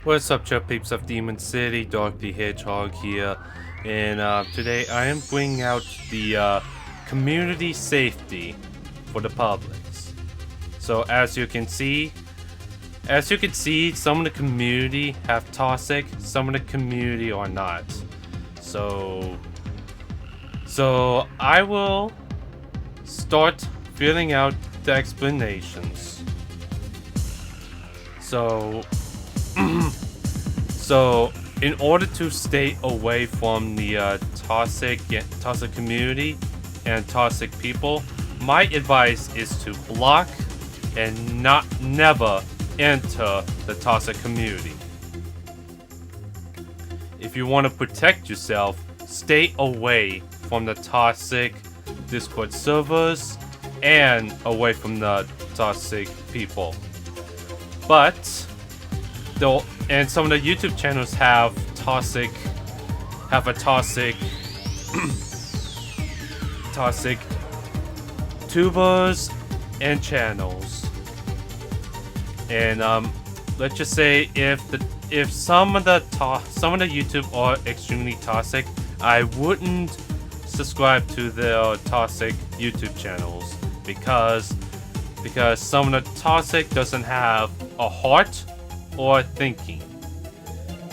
What's up, Chuck Peeps of Demon City? Dark the Hedgehog here, and today I am bringing out the community safety for the publics. So as you can see, some of the community have toxic, some of the community are not. So I will start filling out the explanations. So. So, in order to stay away from the toxic community and toxic people, my advice is to block and never enter the toxic community. If you want to protect yourself, stay away from the toxic Discord servers and away from the toxic people. But and some of the YouTube channels have a toxic tubers and channels. And let's just say if some of the YouTube are extremely toxic, I wouldn't subscribe to their toxic YouTube channels because some of the toxic doesn't have a heart or thinking.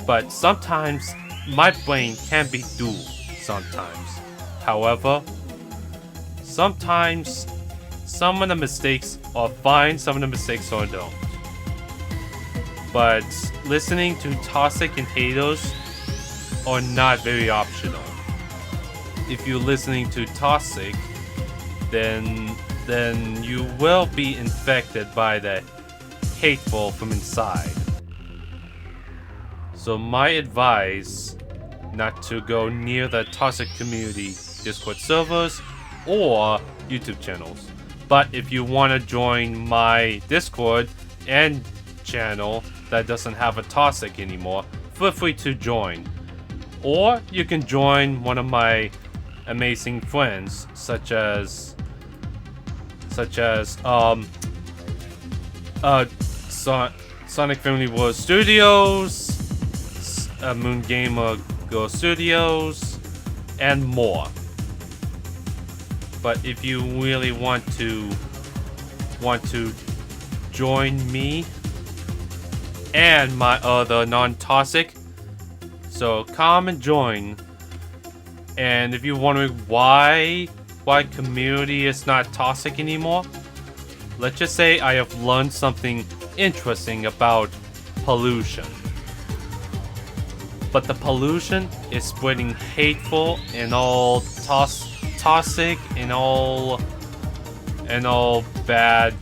But sometimes my brain can be dull sometimes. However, sometimes some of the mistakes are fine, some of the mistakes are don't. But listening to toxic and haters are not very optional. If you're listening to toxic, then you will be infected by the hateful from inside. So my advice, not to go near the toxic community Discord servers or YouTube channels. But if you want to join my Discord and channel that doesn't have a toxic anymore, feel free to join. Or you can join one of my amazing friends, such as Sonic Family World Studios, Moon Gamer Girl Studios, and more. But if you really want to join me and my other non-toxic, so come and join. And if you're wondering why community is not toxic anymore, let's just say I have learned something interesting about pollution. But the pollution is spreading hateful and all toxic and all bad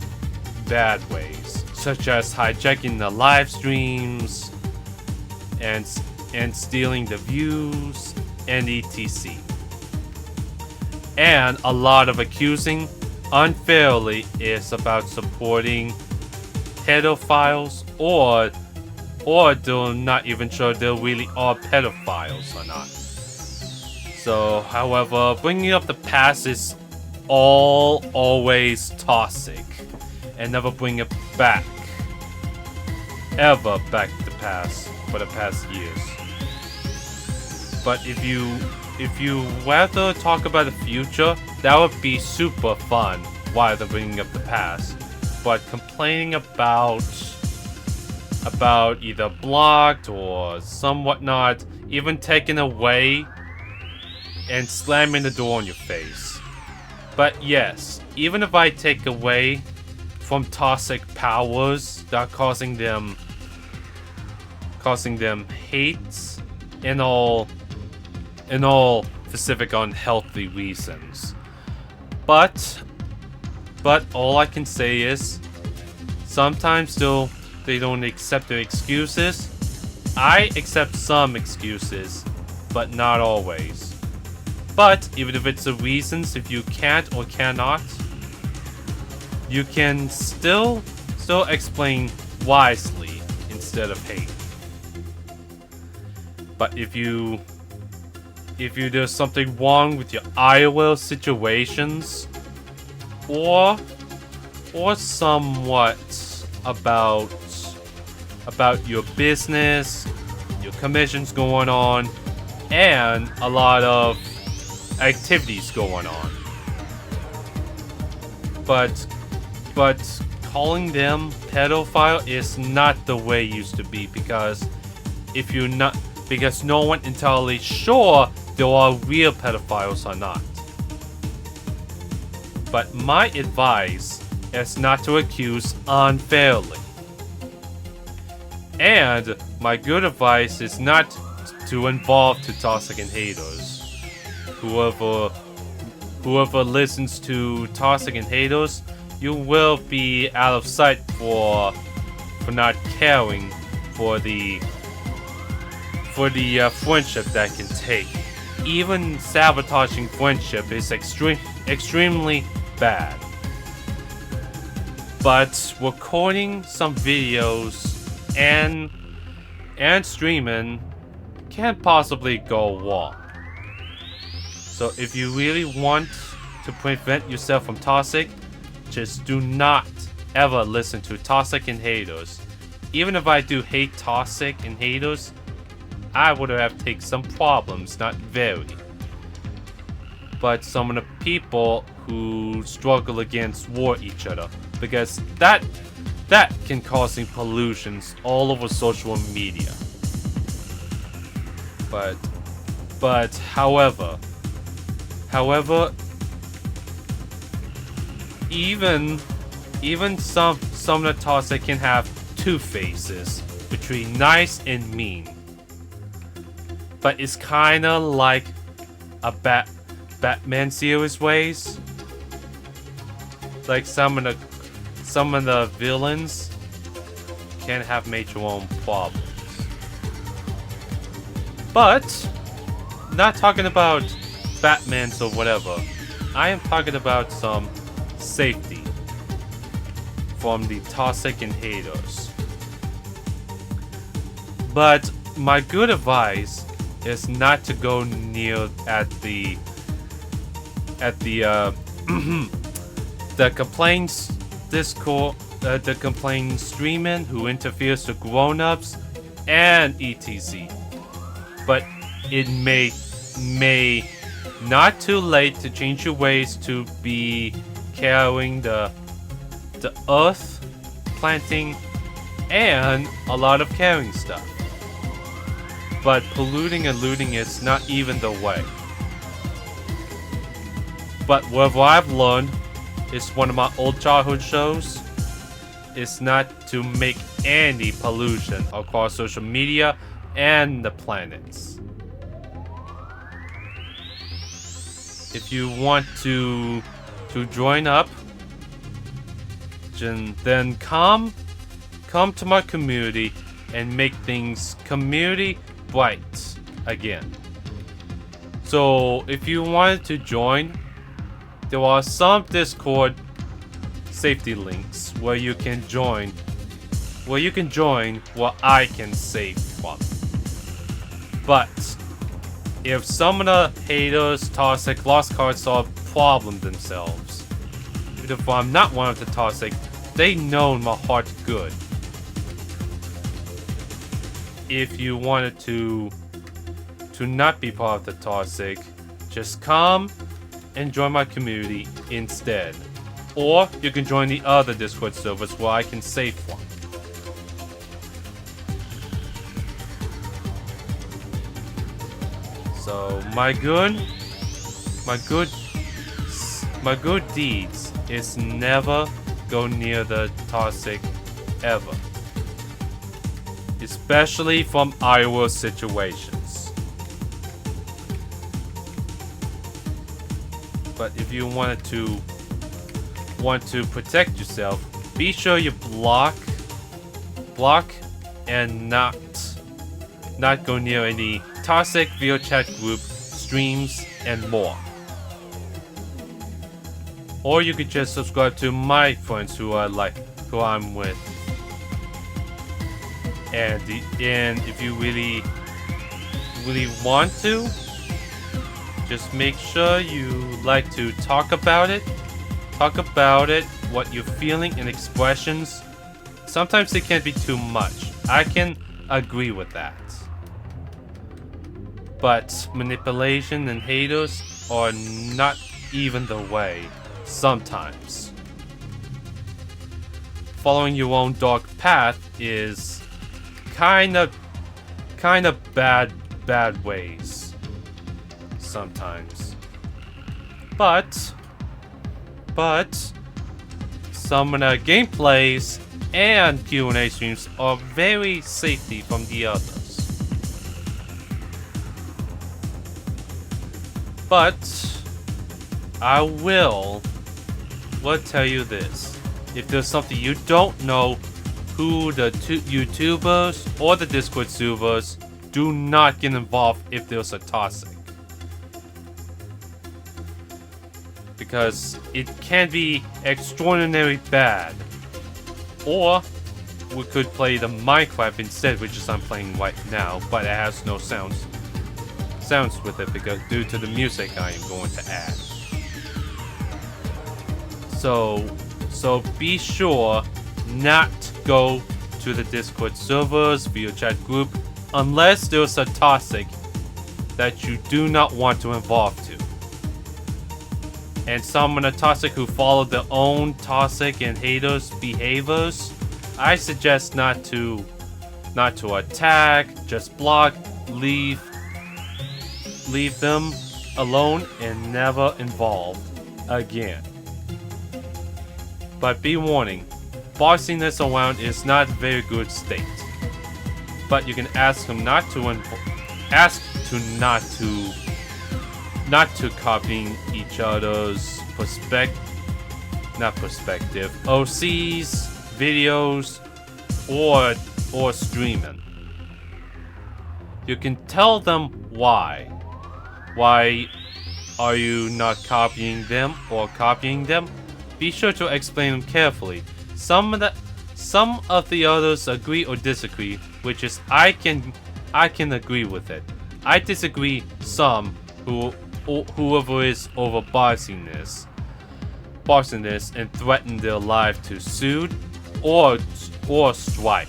ways, such as hijacking the live streams and stealing the views and etc. And a lot of accusing unfairly is about supporting pedophiles or they're not even sure they really are pedophiles or not. So, however, bringing up the past is always toxic and never bring it back. Ever back to the past for the past years. But if you rather talk about the future, that would be super fun while they're bringing up the past. But complaining about either blocked or some whatnot, even taken away and slamming the door on your face. But yes, even if I take away from toxic powers that are causing them hate and all specific unhealthy reasons. But all I can say is sometimes still they don't accept their excuses. I accept some excuses, but not always. But even if it's the reasons, if you can't or cannot, you can still explain wisely instead of hate. But if there's something wrong with your IRL situations, or somewhat about about your business, your commissions going on, and a lot of activities going on. But calling them pedophile is not the way it used to be, because no one entirely sure there are real pedophiles or not. But my advice is not to accuse unfairly. And my good advice is not to involve to toxic and haters. Whoever listens to toxic and haters, you will be out of sight for not caring for the friendship that can take. Even sabotaging friendship is extremely bad. But recording some videos and streaming can't possibly go wrong. So if you really want to prevent yourself from toxic, just do not ever listen to toxic and haters. Even if I do hate toxic and haters, I would have taken some problems, not very. But some of the people who struggle against war each other, because that can cause pollutions all over social media. But however, even some of the toxic can have two faces, between nice and mean. But it's kinda like a Batman series ways. Like some of the villains can have major own problems. But not talking about Batmans or whatever. I am talking about some safety from the toxic and haters. But my good advice is not to go near at the the complaints Discord, the complaint streaming who interferes with grown-ups and etc. But it may not too late to change your ways to be carrying the earth, planting, and a lot of caring stuff. But polluting and looting is not even the way. But what I've learned is one of my old childhood shows is not to make any pollution across social media and the planets. If you want to join up, then come to my community and make things community bright again. So if you wanted to join, there are some Discord safety links where you can join where I can save from. But if some of the haters, toxic, lost cards solve problem themselves, even if I'm not one of the toxic, they know my heart good. If you wanted to not be part of the toxic, just come and join my community instead. Or you can join the other Discord servers where I can save from. So my good deeds is never go near the toxic ever. Especially from Iowa situations. But if you want to protect yourself, be sure you block and not go near any toxic video chat group, streams, and more. Or you could just subscribe to my friends who I'm with. And if you really want to, just make sure you like to talk about it, what you're feeling and expressions. Sometimes it can be too much. I can agree with that. But manipulation and haters are not even the way sometimes. Following your own dark path is kind of bad ways sometimes. But some of the gameplays and Q&A streams are very safety from the others. But I will tell you this. If there's something you don't know who the YouTubers or the Discord servers, do not get involved if there's a toxic. Because it can be extraordinarily bad. Or we could play the Minecraft instead, which is I'm playing right now, but it has no sounds with it because due to the music I am going to add. So be sure not go to the Discord servers, video chat group, unless there's a toxic that you do not want to involve to. And some of the toxic who follow their own toxic and haters behaviors, I suggest not to attack, just block, leave them alone and never involve again. But be warning, bossing this around is not a very good state. But you can ask them not to copying each other's OCs, videos, or streaming. You can tell them why. Why are you not copying them or copying them? Be sure to explain them carefully. Some of the others agree or disagree, which is I can agree with it. I disagree some whoever is over bossing this and threaten their life to sue or strike.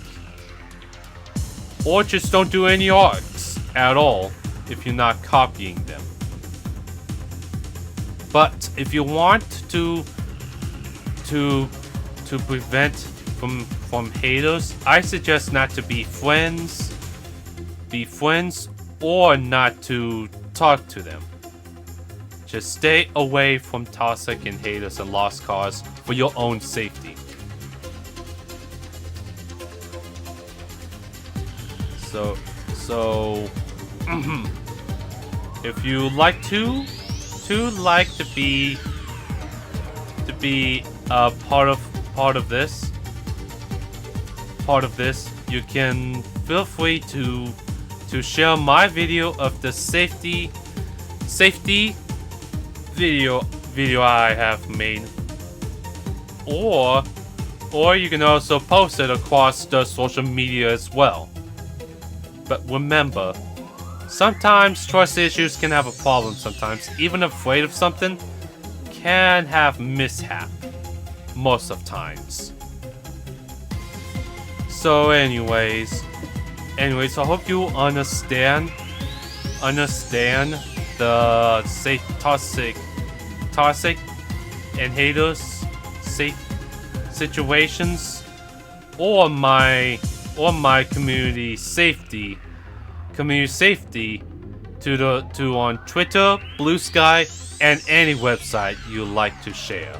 Or just don't do any arcs at all if you're not copying them. But if you want to prevent from haters, I suggest not to be friends or not to talk to them. Just stay away from toxic and haters and lost cause for your own safety. So if you like to be part of this, you can feel free to share my video of the safety video I have made, or you can also post it across the social media as well. But remember, sometimes trust issues can have a problem. Sometimes even afraid of something can have mishap most of times. So anyways, I hope you understand the safe toxic and haters safe situations or my community safety to on Twitter, Blue Sky, and any website you like to share.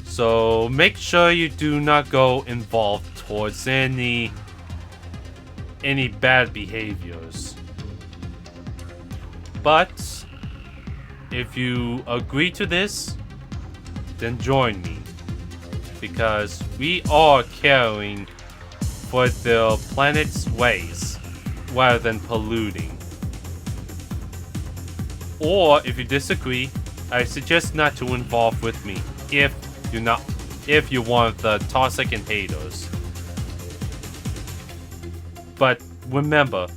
So make sure you do not go involved towards any bad behaviors. But if you agree to this, then join me, because we are caring for the planet's ways rather than polluting. Or if you disagree, I suggest not to involve with me if you want the toxic and haters. But remember,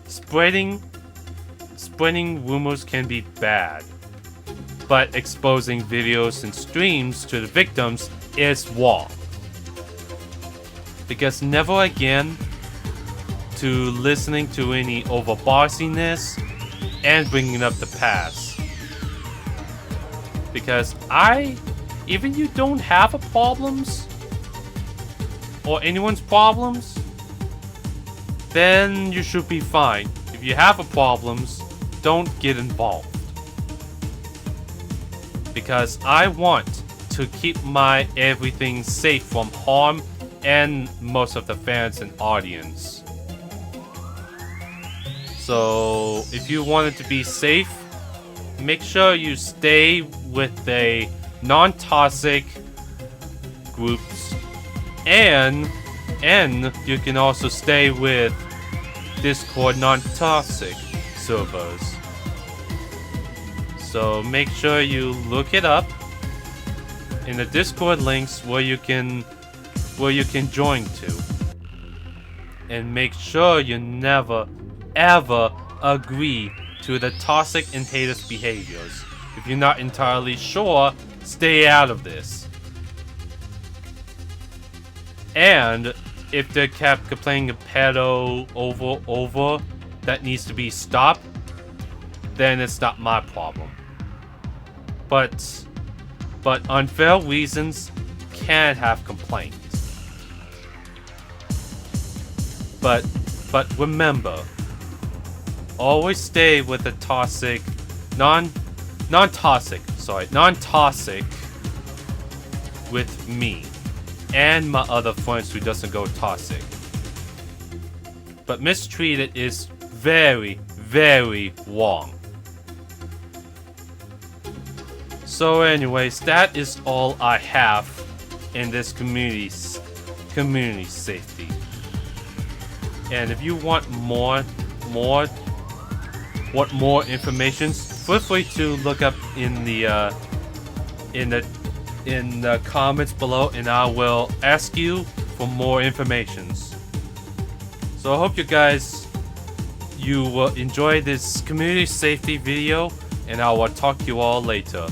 spreading rumors can be bad, but exposing videos and streams to the victims is wrong. because never again to listening to any over-bossiness and bringing up the past. Because even you don't have a problems, or anyone's problems, then you should be fine. If you have a problems, don't get involved. Because I want to keep my everything safe from harm and most of the fans and audience. So if you want it to be safe, make sure you stay with a non-toxic groups, and you can also stay with Discord non-toxic servers. So make sure you look it up in the Discord links where you can join to, and make sure you never ever agree to the toxic and haters behaviors. If you're not entirely sure, stay out of this. And if they kept playing a pedo over that needs to be stopped, then it's not my problem. But unfair reasons can have complaints. But remember, always stay with the toxic, non-toxic with me and my other friends who doesn't go toxic. But mistreated is very, very wrong. So anyways, that is all I have in this community safety. And if you want more information, feel free to look up in the comments below, and I will ask you for more information. So I hope you will enjoy this community safety video, and I will talk to you all later.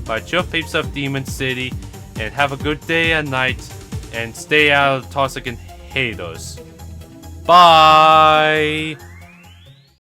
Bye, chill peeps of Demon City, and have a good day and night, and stay out of toxic and haters. Bye!